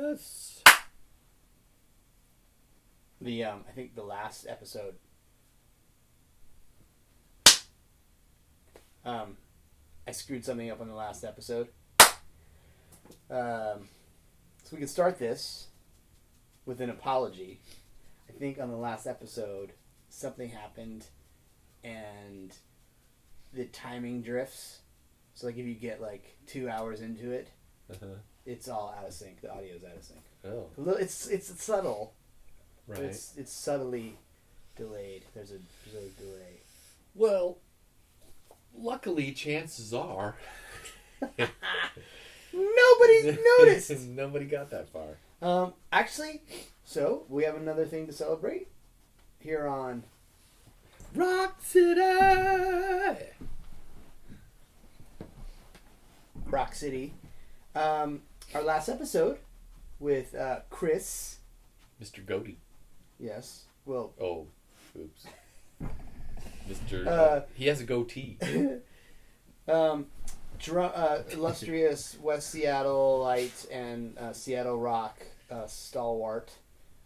Yes. I think the last episode. I screwed something up on the last episode. So we can start this with an apology. I think on the last episode, something happened and the timing drifts. So like if you get like 2 hours into it, it's all out of sync. The audio's out of sync. Oh. It's subtle. Right. It's subtly delayed. There's a delay. Well, luckily, chances are nobody's noticed. Nobody got that far. Actually, so we have another thing to celebrate here on Rock City. Our last episode with Chris. Mr. Goaty. Yes. Well. Oh, oops. Mr. He has a goatee. Illustrious West Seattleite and Seattle rock stalwart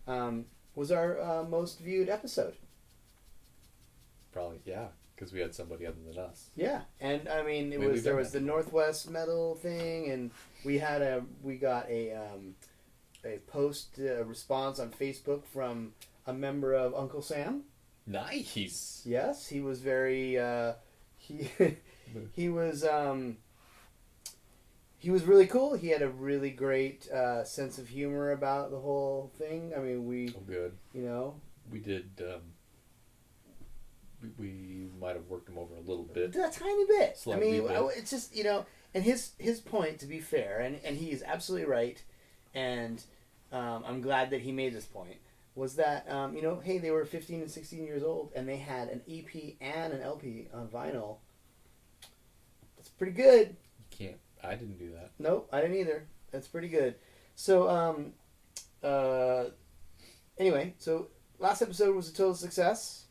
was our most viewed episode. Probably, yeah, because we had somebody other than us. Yeah, and I mean there was the Northwest Metal thing, and we got a post response on Facebook from a member of Uncle Sam. Nice. Yes, he was very he was really cool. He had a really great sense of humor about the whole thing. I mean, good. You know, we did. We might have worked him over a little bit. A tiny bit. Slightly I mean, bit. it's just, you know, and his point, to be fair, and he is absolutely right, and I'm glad that he made this point, was that, you know, hey, they were 15 and 16 years old, and they had an EP and an LP on vinyl. That's pretty good. I didn't do that. Nope, I didn't either. That's pretty good. So, anyway, so last episode was a total success.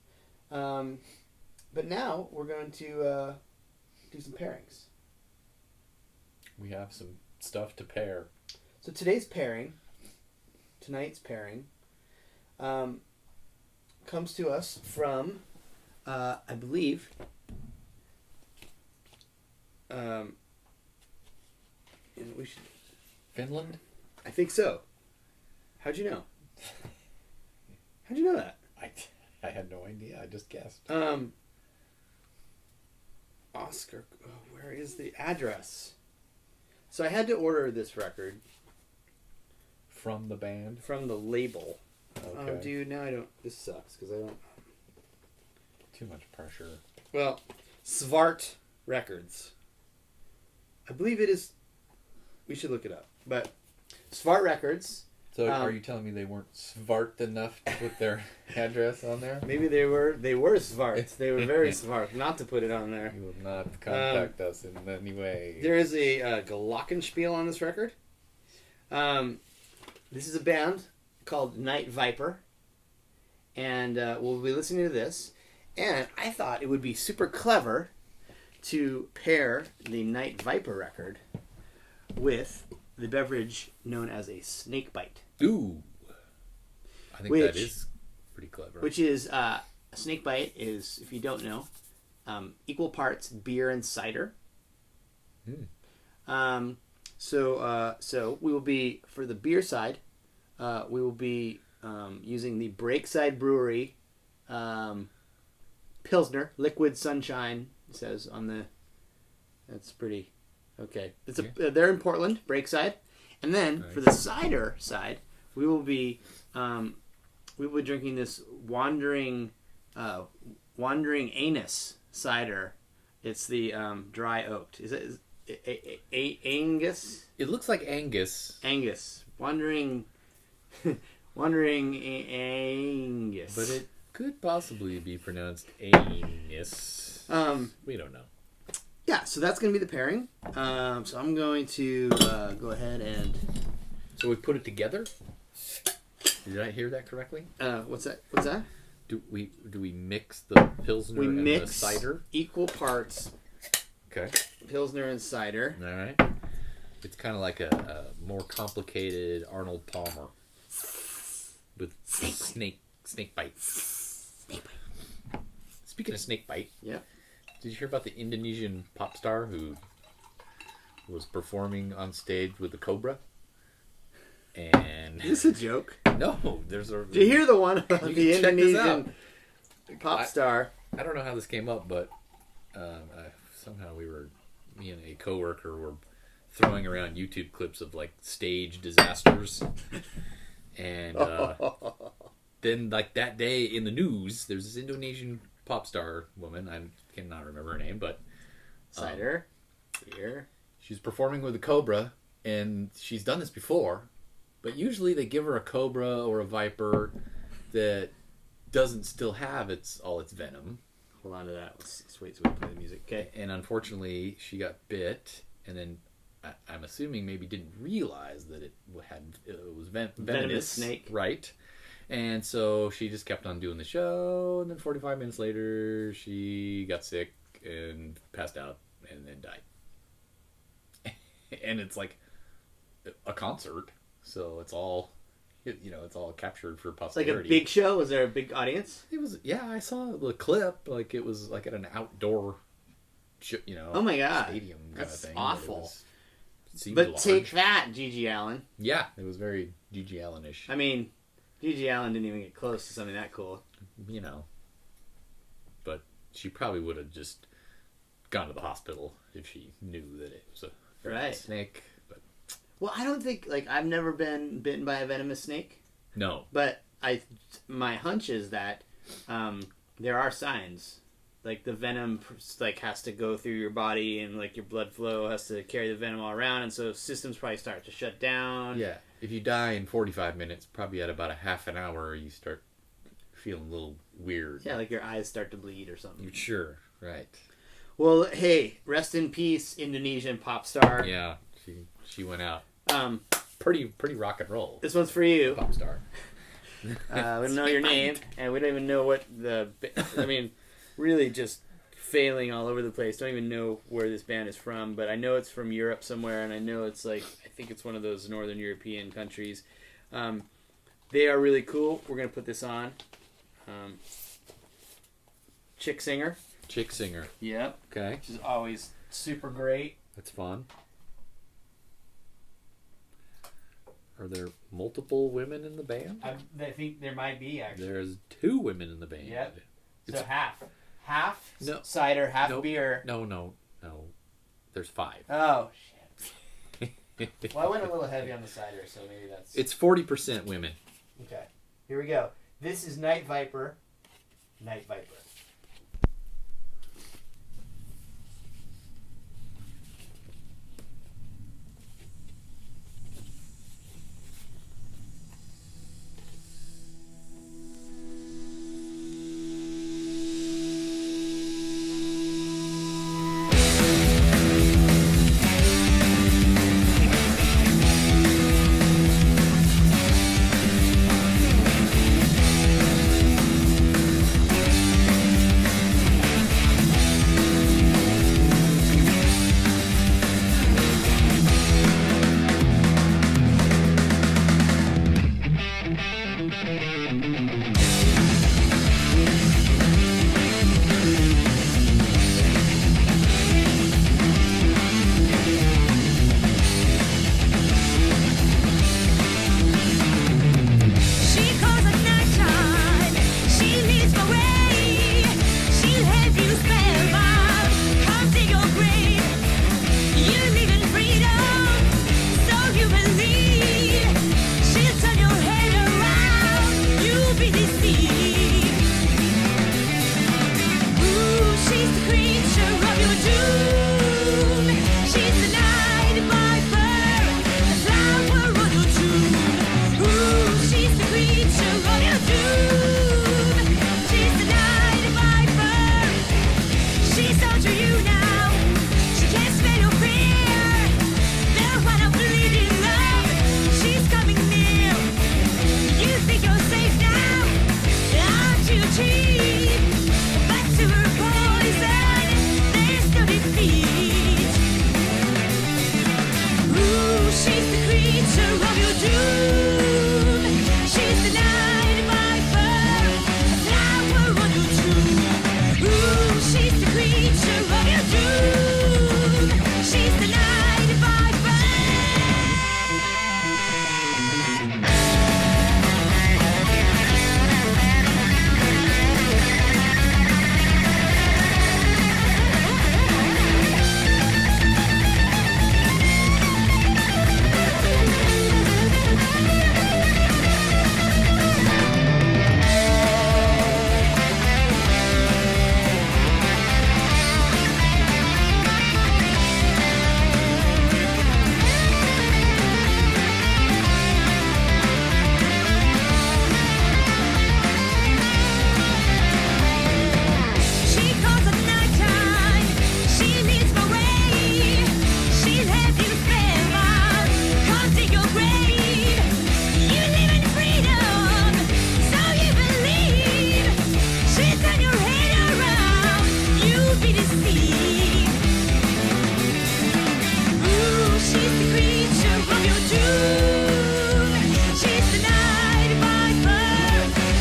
But now we're going to do some pairings. We have some stuff to pair. So tonight's pairing, comes to us from, I believe, and we should. Finland? I think so. How'd you know? How'd you know that? I had no idea. I just guessed. Oscar, where is the address? So I had to order this record. From the band? From the label. Okay. Oh, dude, now I don't... This sucks, because I don't... Too much pressure. Well, Svart Records. I believe it is... We should look it up. But Svart Records... So are you telling me they weren't smart enough to put their address on there? Maybe they were smart. They were very smart not to put it on there. You will not contact us in any way. There is a glockenspiel on this record. This is a band called Night Viper. And we'll be listening to this. And I thought it would be super clever to pair the Night Viper record with the beverage known as a Snakebite. Ooh. I think that is pretty clever. Which is, a Snakebite is, if you don't know, equal parts beer and cider. So we will be, for the beer side, we will be using the Breakside Brewery Pilsner, Liquid Sunshine, it says on the... That's pretty... Okay. They're in Portland, Breakside. And then, for the cider side, we will be drinking this Wandering Aengus cider. It's the dry oaked. Is it Aengus? It looks like Angus. Angus. Wandering Aengus. But it could possibly be pronounced Aengus. We don't know. Yeah, so that's going to be the pairing. So I'm going to go ahead and... So we put it together? Did I hear that correctly? What's that? Do we mix the Pilsner and the cider? Equal parts. Okay. Pilsner and cider. All right. It's kind of like a more complicated Arnold Palmer with snakebite. Speaking of snakebite, yeah. Did you hear about the Indonesian pop star who was performing on stage with a cobra? And Is this a joke? No, there's a. Did you hear the one about You the can check this Indonesian pop star? I don't know how this came up, but somehow me and a coworker were throwing around YouTube clips of like stage disasters, and then like that day in the news, there's this Indonesian pop star woman. I cannot remember her name, but Cider. Here. She's performing with a cobra, and she's done this before, but usually they give her a cobra or a viper that doesn't still have all its venom. Hold on to that. Let's wait till we play the music. Okay. And unfortunately, she got bit, and then I'm assuming maybe didn't realize that it was venomous snake. Right. And so she just kept on doing the show, and then 45 minutes later, she got sick and passed out and then died. And it's like a concert, so it's all, it's all captured for posterity. Like a big show? Was there a big audience? It was, yeah, I saw the clip, like it was like at an outdoor, oh my God. stadium kind That's of thing. Awful. Seemed But large. take that, Gigi Allen. Yeah, it was very Gigi Allen-ish. I mean, Gigi Allen didn't even get close to something that cool. But she probably would have just gone to the hospital if she knew that it was a snake. But well, I don't think I've never been bitten by a venomous snake. No, but my hunch is that there are signs. Like the venom has to go through your body, and like your blood flow has to carry the venom all around, and so systems probably start to shut down. Yeah, if you die in 45 minutes, probably at about a half an hour, you start feeling a little weird. Yeah, like your eyes start to bleed or something. Sure, right. Well, hey, rest in peace, Indonesian pop star. Yeah, she went out. Pretty rock and roll. This one's for you. Pop star. We don't know your name, and we don't even know what really just failing all over the place. Don't even know where this band is from, but I know it's from Europe somewhere, and I know it's I think it's one of those Northern European countries. They are really cool. We're going to put this on. Chick Singer. Chick Singer. Yep. Okay. Which is always super great. That's fun. Are there multiple women in the band? I think there might be, actually. There's 2 women in the band. Yep. So half. Half No. cider, half beer. No. There's 5. Oh, shit. Well, I went a little heavy on the cider, so maybe that's... It's 40% women. Okay. Here we go. This is Night Viper. Night Viper. creature of your doom. She's the night viper, a flower on your tomb. Ooh, she's the creature of your doom. She's the night viper. She calls at nighttime. She leads my way. She'll have you spellbound. Come to your grave. You live in freedom, so you believe. She'll turn your head around. You'll be deceived. Ooh, she's the creature of your doom. She's the night viper,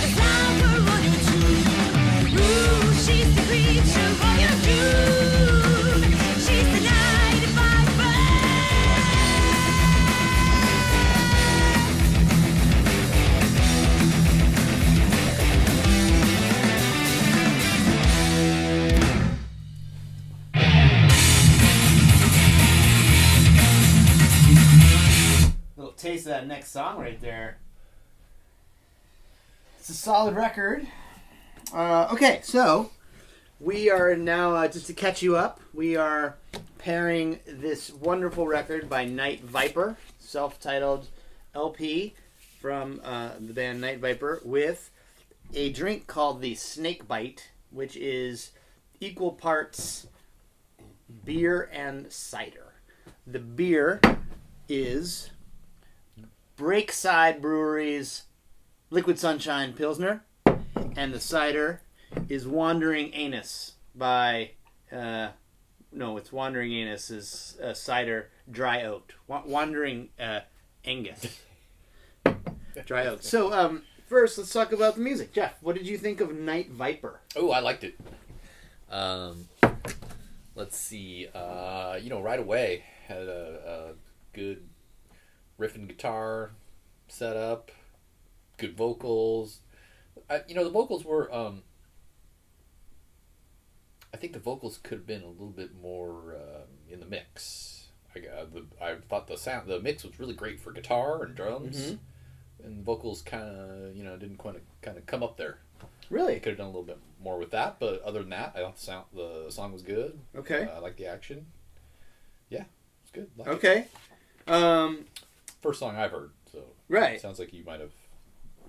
the flower on your tomb. Ooh, she's the creature of your doom. She's the night viper. Little taste of that next song right there. It's a solid record. Okay, so we are now, just to catch you up, we are pairing this wonderful record by Night Viper, self-titled LP from the band Night Viper, with a drink called the Snakebite, which is equal parts beer and cider. The beer is Breakside Brewery's Liquid Sunshine Pilsner, and the cider is Wandering Aengus by it's Wandering Aengus' cider dry oat. Wandering Aengus dry oat. So first, let's talk about the music. Jeff, what did you think of Night Viper? Oh, I liked it. Let's see. Right away had a good riff and guitar setup, good vocals. The vocals were. I think the vocals could have been a little bit more in the mix. I thought the mix was really great for guitar and drums, and the vocals kind of didn't kind of come up there. Really? Could have done a little bit more with that, but other than that, I thought the song was good. Okay. I like the action. Yeah, it's good. Like Okay. it. First song I've heard, so Right. sounds like you might have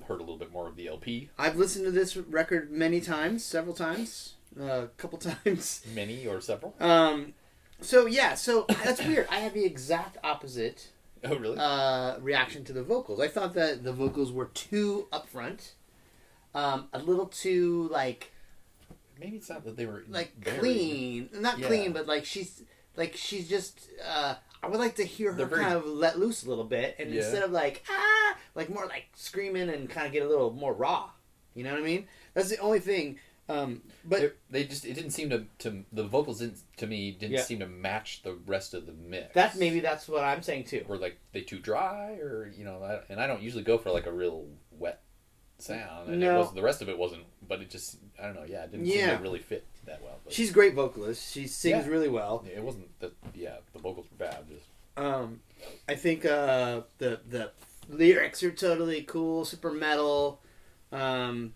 heard a little bit more of the LP. I've listened to this record many times, several times, a couple times. Many or several. So that's weird. I had the exact opposite Oh, really? reaction to the vocals. I thought that the vocals were too upfront, a little too Maybe it's not that they were clean, not clean, but she's just. I would like to hear her kind of let loose a little bit, and instead of more screaming and kind of get a little more raw. You know what I mean? That's the only thing. But it didn't seem to the vocals didn't seem to match the rest of the mix. That's what I'm saying too. Were they too dry, or and I don't usually go for a real wet sound, and the rest of it wasn't. But it just, I don't know. Yeah, it didn't seem to really fit that well. But she's a great vocalist. She sings really well. It wasn't that. Yeah, the vocals were bad. Just I think the lyrics are totally cool, super metal. The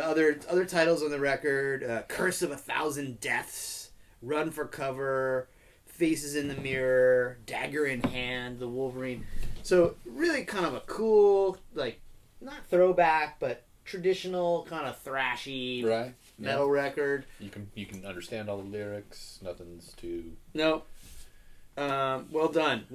other titles on the record: "Curse of 1,000 Deaths," "Run for Cover," "Faces in the Mirror," "Dagger in Hand," "The Wolverine." So really, kind of a cool, not throwback, but traditional kind of thrashy metal record. You can understand all the lyrics. Nothing's too. No. Well done,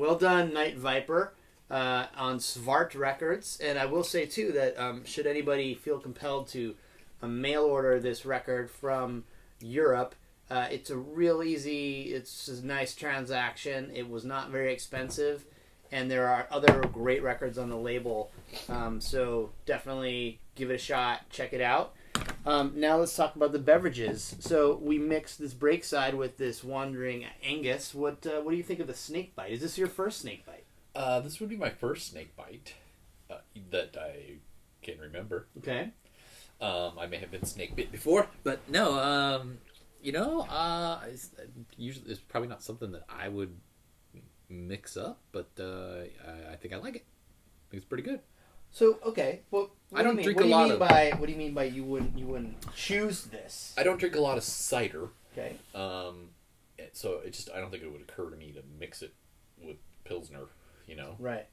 Night Viper, on Svart Records. And I will say too that should anybody feel compelled to mail order this record from Europe, it's a real easy. It's a nice transaction. It was not very expensive, and there are other great records on the label. So definitely give it a shot. Check it out. Now let's talk about the beverages. So we mixed this Breakside with this Wandering Aengus. What do you think of the Snakebite? Is this your first Snakebite? This would be my first Snakebite that I can remember. Okay. I may have been snake bit before, but no. Usually it's probably not something that I would mix up, but I think I like it. I think it's pretty good. So okay, well, I don't drink what a do you lot mean of. by what do you mean by you wouldn't choose this? I don't drink a lot of cider. Okay. So I don't think it would occur to me to mix it with pilsner. Right.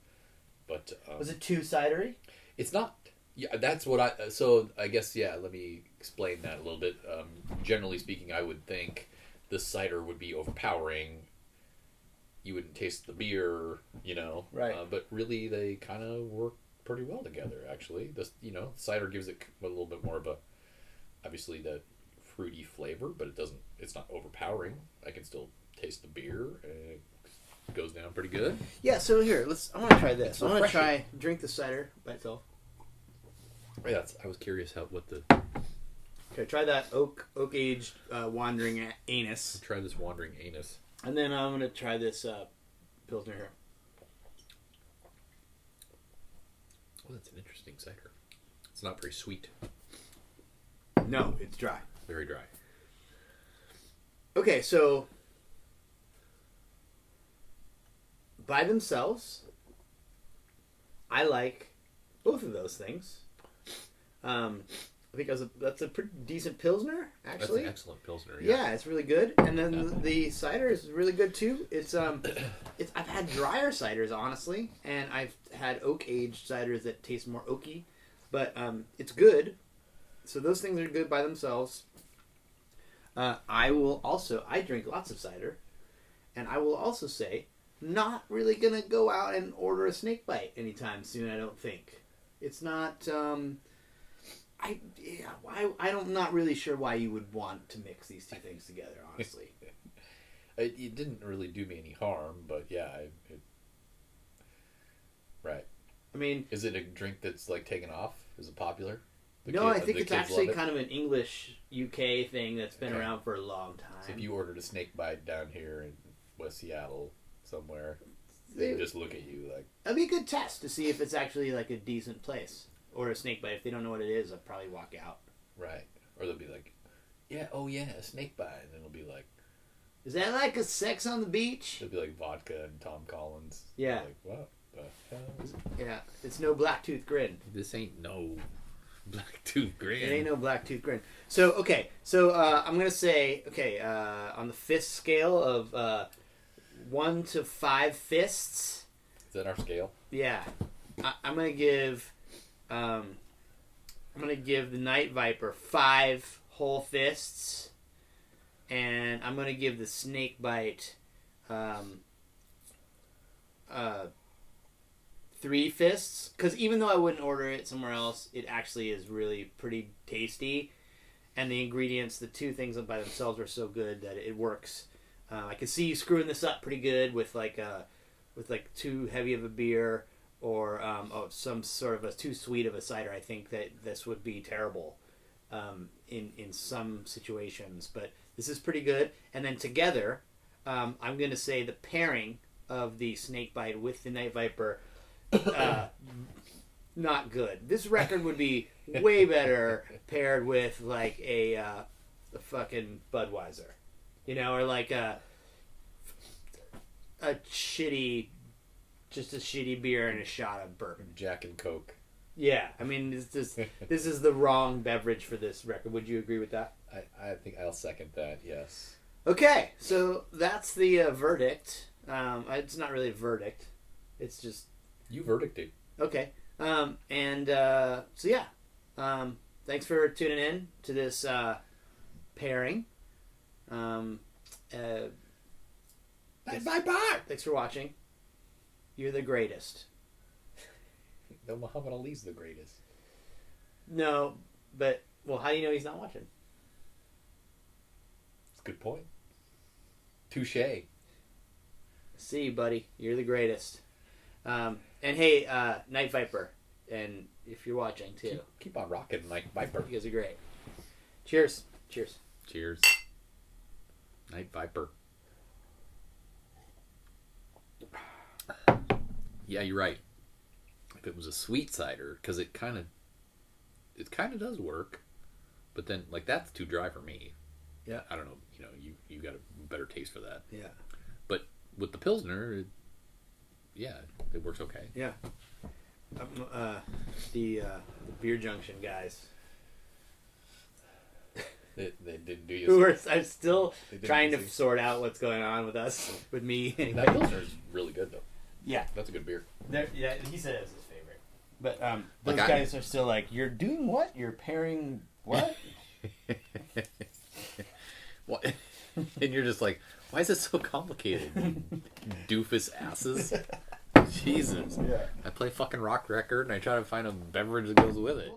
But Was it too cidery? it's not. Yeah, that's what I. So I guess let me explain that a little bit. Generally speaking, I would think the cider would be overpowering. You wouldn't taste the beer, Right. But really, they kind of work pretty well together. Actually, cider gives it a little bit more of a, obviously, the fruity flavor, but it's not overpowering. I can still taste the beer, and it goes down pretty good. Yeah. So here, I want to try this. It's I want to refreshing. drink the cider by itself. Yeah, I was curious what the. Okay, try that oak aged Wandering Anus, Try this Wandering Anus. and then I'm gonna try this pilsner here. Oh, that's an interesting cider. It's not very sweet. No, it's dry. Very dry. Okay, so by themselves, I like both of those things. I think that's a pretty decent pilsner, actually. That's an excellent pilsner. Yeah, it's really good, and then the cider is really good too. It's I've had drier ciders honestly, and I've had oak aged ciders that taste more oaky, but it's good. So those things are good by themselves. I drink lots of cider, and I will also say, not really gonna go out and order a Snakebite anytime soon. I don't think it's not. I'm not really sure why you would want to mix these two things together, honestly. It didn't really do me any harm, but right. I mean, Is it a drink that's like taken off? Is it popular? I think the it's kids actually love it? kind of an English UK thing that's been Okay. around for a long time. So if you ordered a Snakebite down here in West Seattle somewhere, they just look at you like, That'd be a good test to see if it's actually like a decent place or a Snakebite. If they don't know what it is, I'll probably walk out. right. Or they'll be like, a Snakebite. And then it'll be like, Is that like a sex on the beach? it'll be like vodka and Tom Collins. Yeah. Like, what the hell is it? Yeah, it's no Blacktooth Grin. This ain't no Blacktooth Grin. It ain't no Blacktooth Grin. So okay, I'm gonna say on the fist scale of 1 to 5 fists. Is that our scale? Yeah, I'm gonna give the Night Viper 5 whole fists, and I'm gonna give the Snakebite 3 fists, because even though I wouldn't order it somewhere else, it actually is really pretty tasty, and the ingredients, the two things by themselves are so good that it works. I can see you screwing this up pretty good with too heavy of a beer or some sort of too sweet of a cider. I think that this would be terrible in some situations, but this is pretty good. And then together, I'm going to say the pairing of the Snakebite with the Night Viper, not good. This record would be way better paired with like a fucking Budweiser, or like a shitty beer and a shot of bourbon. Jack and Coke. Yeah, I mean, this is the wrong beverage for this record. Would you agree with that? I think I'll second that, yes. Okay, so that's the verdict. It's not really a verdict. It's just You verdicted. okay. Thanks for tuning in to this pairing. Bye. Thanks for watching. You're the greatest. No, Muhammad Ali's the greatest. No, but how do you know he's not watching? That's a good point. Touche. See, buddy, you're the greatest. And hey, Night Viper, and if you're watching too, Keep on rocking, Mike Viper. you guys are great. Cheers. Cheers. Cheers. Night Viper. Yeah, you're right. If it was a sweet cider, because it kind of does work, but then like that's too dry for me. Yeah. I don't know. You got a better taste for that. Yeah. But with the pilsner, it works okay. Yeah. The Beer Junction guys. They didn't do you. Who are I'm still didn't trying to see. sort out what's going on with us, with me. That pilsner is really good though. Yeah. That's a good beer. Yeah, he said it was his favorite. But Like those guys are still like, you're doing what? You're pairing what? What? And you're just like, why is it so complicated? You doofus asses. Jesus. Yeah. I play fucking rock record and I try to find a beverage that goes with it.